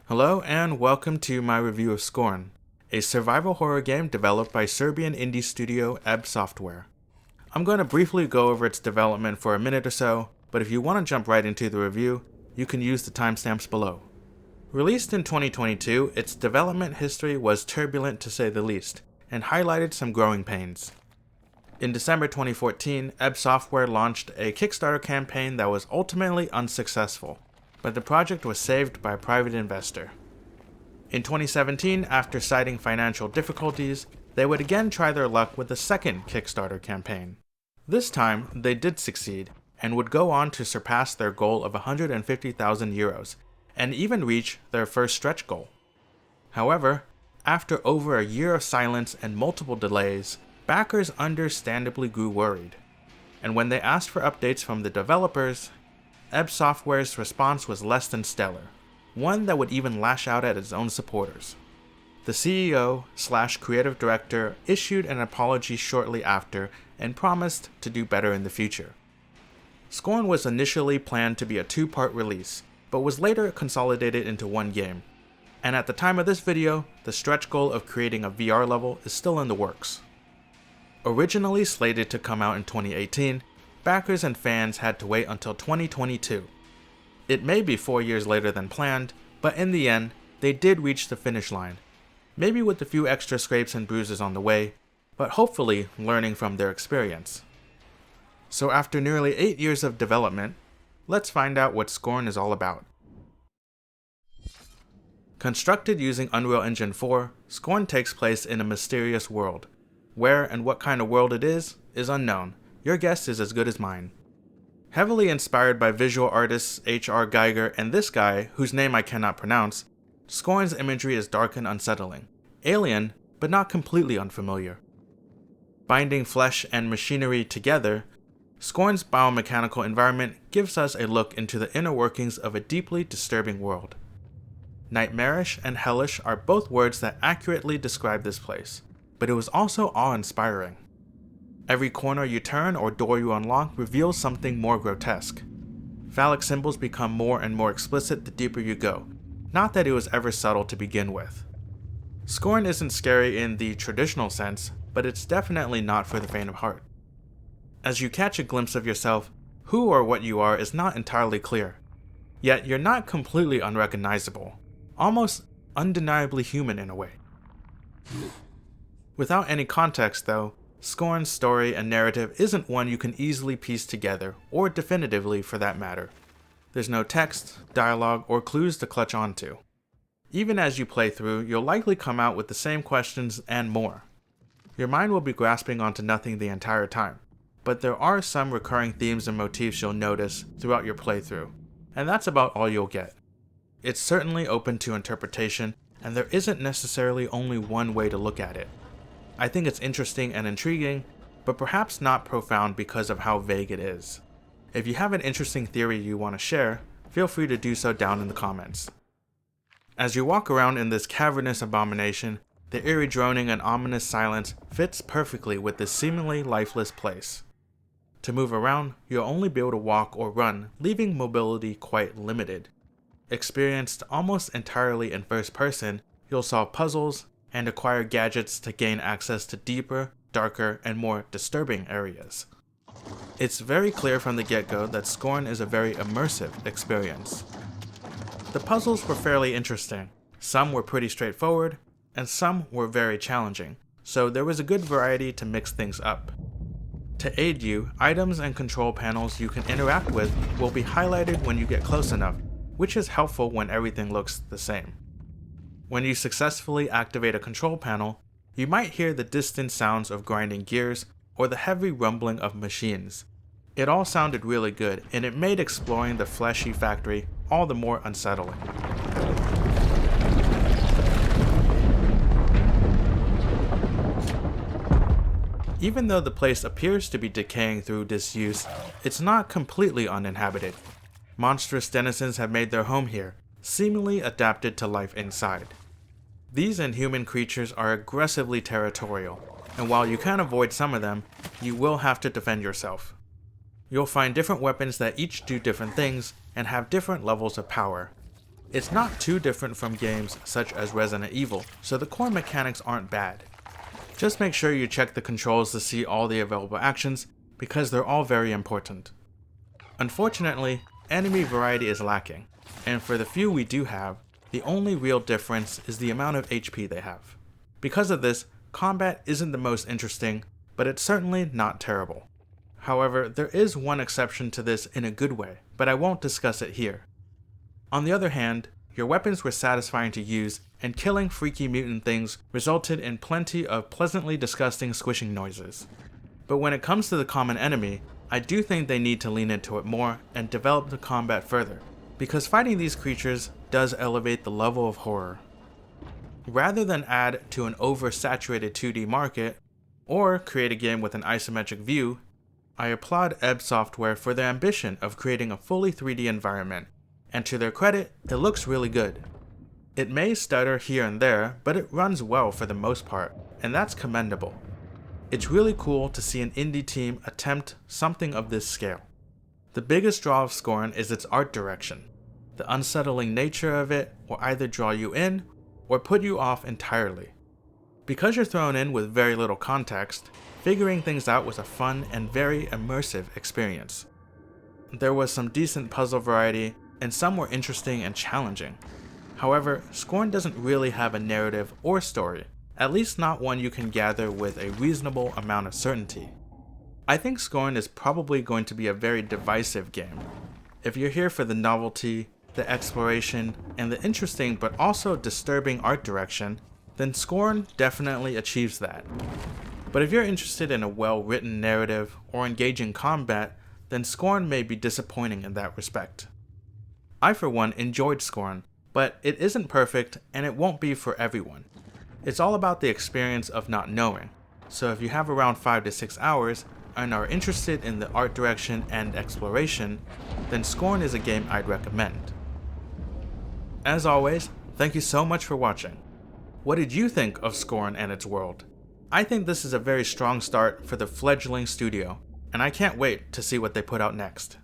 Hello and welcome to my review of Scorn, a survival horror game developed by Serbian indie studio Ebb Software. I'm going to briefly go over its development for a minute or so, but if you want to jump right into the review, you can use the timestamps below. Released in 2022, its development history was turbulent to say the least, and highlighted some growing pains. In December 2014, Ebb Software launched a Kickstarter campaign that was ultimately unsuccessful, but the project was saved by a private investor. In 2017, after citing financial difficulties, they would again try their luck with a second Kickstarter campaign. This time, they did succeed, and would go on to surpass their goal of 150,000 euros, and even reach their first stretch goal. However, after over a year of silence and multiple delays, backers understandably grew worried, and when they asked for updates from the developers, Ebb Software's response was less than stellar, one that would even lash out at its own supporters. The CEO/creative director issued an apology shortly after and promised to do better in the future. Scorn was initially planned to be a two-part release, but was later consolidated into one game, and at the time of this video, the stretch goal of creating a VR level is still in the works. Originally slated to come out in 2018, backers and fans had to wait until 2022. It may be 4 years later than planned, but in the end, they did reach the finish line, maybe with a few extra scrapes and bruises on the way, but hopefully learning from their experience. So after nearly 8 years of development, let's find out what Scorn is all about. Constructed using Unreal Engine 4, Scorn takes place in a mysterious world. Where and what kind of world it is unknown. Your guess is as good as mine. Heavily inspired by visual artists H.R. Geiger and this guy, whose name I cannot pronounce, Scorn's imagery is dark and unsettling, alien, but not completely unfamiliar. Binding flesh and machinery together, Scorn's biomechanical environment gives us a look into the inner workings of a deeply disturbing world. Nightmarish and hellish are both words that accurately describe this place, but it was also awe-inspiring. Every corner you turn or door you unlock reveals something more grotesque. Phallic symbols become more and more explicit the deeper you go, not that it was ever subtle to begin with. Scorn isn't scary in the traditional sense, but it's definitely not for the faint of heart. As you catch a glimpse of yourself, who or what you are is not entirely clear. Yet you're not completely unrecognizable, almost undeniably human in a way. Without any context though, Scorn's story and narrative isn't one you can easily piece together, or definitively for that matter. There's no text, dialogue, or clues to clutch onto. Even as you play through, you'll likely come out with the same questions and more. Your mind will be grasping onto nothing the entire time, but there are some recurring themes and motifs you'll notice throughout your playthrough, and that's about all you'll get. It's certainly open to interpretation, and there isn't necessarily only one way to look at it. I think it's interesting and intriguing, but perhaps not profound because of how vague it is. If you have an interesting theory you want to share, feel free to do so down in the comments. As you walk around in this cavernous abomination, the eerie droning and ominous silence fits perfectly with this seemingly lifeless place. To move around, you'll only be able to walk or run, leaving mobility quite limited. Experienced almost entirely in first person, you'll solve puzzles, and acquire gadgets to gain access to deeper, darker, and more disturbing areas. It's very clear from the get-go that Scorn is a very immersive experience. The puzzles were fairly interesting, some were pretty straightforward, and some were very challenging, so there was a good variety to mix things up. To aid you, items and control panels you can interact with will be highlighted when you get close enough, which is helpful when everything looks the same. When you successfully activate a control panel, you might hear the distant sounds of grinding gears or the heavy rumbling of machines. It all sounded really good, and it made exploring the fleshy factory all the more unsettling. Even though the place appears to be decaying through disuse, it's not completely uninhabited. Monstrous denizens have made their home here, seemingly adapted to life inside. These inhuman creatures are aggressively territorial, and while you can avoid some of them, you will have to defend yourself. You'll find different weapons that each do different things and have different levels of power. It's not too different from games such as Resident Evil, so the core mechanics aren't bad. Just make sure you check the controls to see all the available actions, because they're all very important. Unfortunately, enemy variety is lacking, and for the few we do have, the only real difference is the amount of HP they have. Because of this, combat isn't the most interesting, but it's certainly not terrible. However, there is one exception to this in a good way, but I won't discuss it here. On the other hand, your weapons were satisfying to use, and killing freaky mutant things resulted in plenty of pleasantly disgusting squishing noises. But when it comes to the common enemy, I do think they need to lean into it more and develop the combat further, because fighting these creatures does elevate the level of horror. Rather than add to an oversaturated 2D market, or create a game with an isometric view, I applaud Ebb Software for their ambition of creating a fully 3D environment, and to their credit, it looks really good. It may stutter here and there, but it runs well for the most part, and that's commendable. It's really cool to see an indie team attempt something of this scale. The biggest draw of Scorn is its art direction. The unsettling nature of it will either draw you in, or put you off entirely. Because you're thrown in with very little context, figuring things out was a fun and very immersive experience. There was some decent puzzle variety, and some were interesting and challenging. However, Scorn doesn't really have a narrative or story, at least not one you can gather with a reasonable amount of certainty. I think Scorn is probably going to be a very divisive game. If you're here for the novelty, the exploration, and the interesting but also disturbing art direction, then Scorn definitely achieves that. But if you're interested in a well-written narrative or engaging combat, then Scorn may be disappointing in that respect. I for one enjoyed Scorn, but it isn't perfect and it won't be for everyone. It's all about the experience of not knowing, so if you have around 5 to 6 hours and are interested in the art direction and exploration, then Scorn is a game I'd recommend. As always, thank you so much for watching. What did you think of Scorn and its world? I think this is a very strong start for the fledgling studio, and I can't wait to see what they put out next.